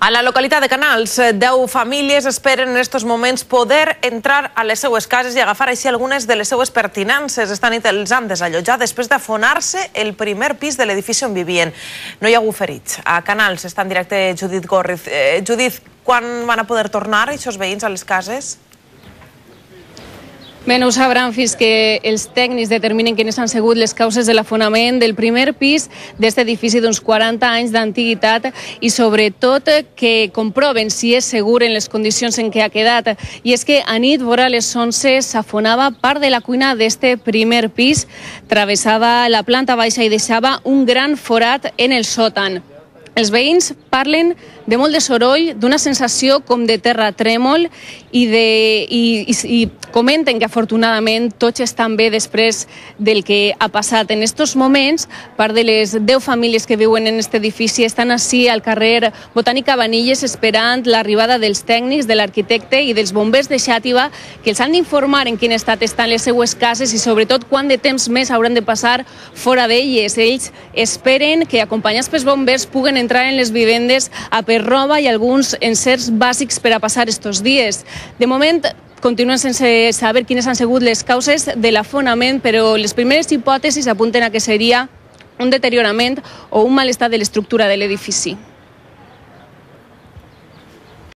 A la localitat de Canals, 10 famílies esperen en aquests moments poder entrar a les seues cases i agafar així algunes de les seues pertinences. Esta nit els han desallotjat després d'afonar-se el primer pis de l'edifici on vivien. No hi ha hagut ferits. A Canals està en directe Judit Górriz. Judit, quan van a poder tornar aquests veïns a les cases? Bé, no ho sabran fins que els tècnics determinen quines han sigut les causes de l'afonament del primer pis d'aquest edifici d'uns 40 anys d'antiguitat i sobretot que comproven si és segur en les condicions en què ha quedat. I és que a nit, vora les 11, s'afonava part de la cuina d'aquest primer pis, travessava la planta baixa i deixava un gran forat en el sòtan. Els veïns parlen de molt de soroll, d'una sensació com de terratrèmol i comenten que afortunadament tots estan bé després del que ha passat. En aquests moments, part de les 10 famílies que viuen en aquest edifici estan ací al carrer Botànica Vanilles esperant l'arribada dels tècnics, de l'arquitecte i dels bombers de Xàtiva, que els han d'informar en quin estat estan les seues cases i sobretot quant de temps més hauran de passar fora d'elles. Ells esperen que, acompanyats pels bombers, puguen entrar en les vivendes a per roba i alguns encerts bàsics per a passar estos dies. De moment, continuen sense saber quines han sigut les causes de l'afonament, però les primeres hipòtesis apunten a que seria un deteriorament o un mal estat de l'estructura de l'edifici.